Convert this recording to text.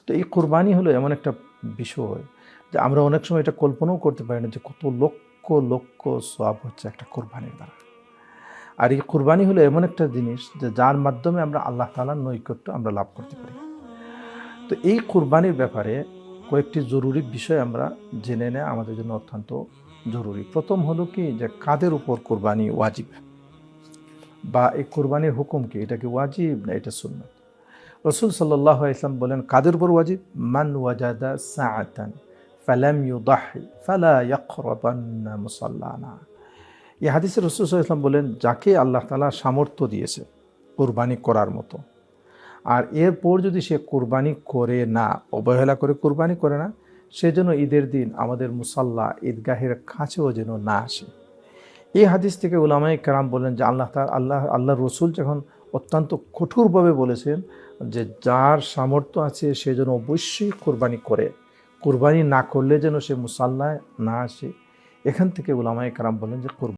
তো এই কোরবানি হলো এমন একটা বিষয় যে আমরা অনেক সময় এটা কল্পনাও করতে পারি না যে কত লক্ষ লক্ষ সওয়াব হচ্ছে একটা কোরবানির দ্বারা। আর এই কোরবানি হলো এমন একটা জিনিস যে যার মাধ্যমে আমরা আল্লাহ তাআলার নৈকট্য আমরা লাভ করতে পারি। তো এই কোরবানির ব্যাপারে কয়েকটি জরুরি বিষয় আমরা জেনে নেওয়া আমাদের জন্য অত্যন্ত জরুরি। প্রথম হলো কি যে কাদের উপর কোরবানি ওয়াজিব, বা এই কোরবানির হুকুম কি, এটা কি ওয়াজিব না এটা সুন্নাত। রাসূল সাল্লাল্লাহু আলাইহি ওয়াসাল্লাম বলেন কাদের উপর ওয়াজিব? মান ওয়াজাদা সাআতান ফালাম ইউদাহি ফালা ইয়াকরাবান্না মুসাল্লানা। এই হাদিসে রাসূল সাল্লাল্লাহু আলাইহি ওয়াসাল্লাম বলেন যাকে আল্লাহ তাআলা সামর্থ্য দিয়েছে কোরবানি করার মতো, আর এরপর যদি সে কোরবানি করে না, অবহেলা করে কোরবানি করে না, সে যেন ঈদের দিন আমাদের মুসাল্লা ঈদগাহের কাছেও যেন না আসে। এই হাদিস থেকে উলামায়ে কেরাম বলেন যে আল্লাহ রসুল যখন অত্যন্ত কঠোরভাবে বলেছেন যে যার সামর্থ্য আছে সে যেন অবশ্যই কোরবানি করে, কোরবানি না করলে যেন সে মুসাল্লায় না আসে। এখান থেকে উলামায়ে কেরাম বলেন যে কোরবানি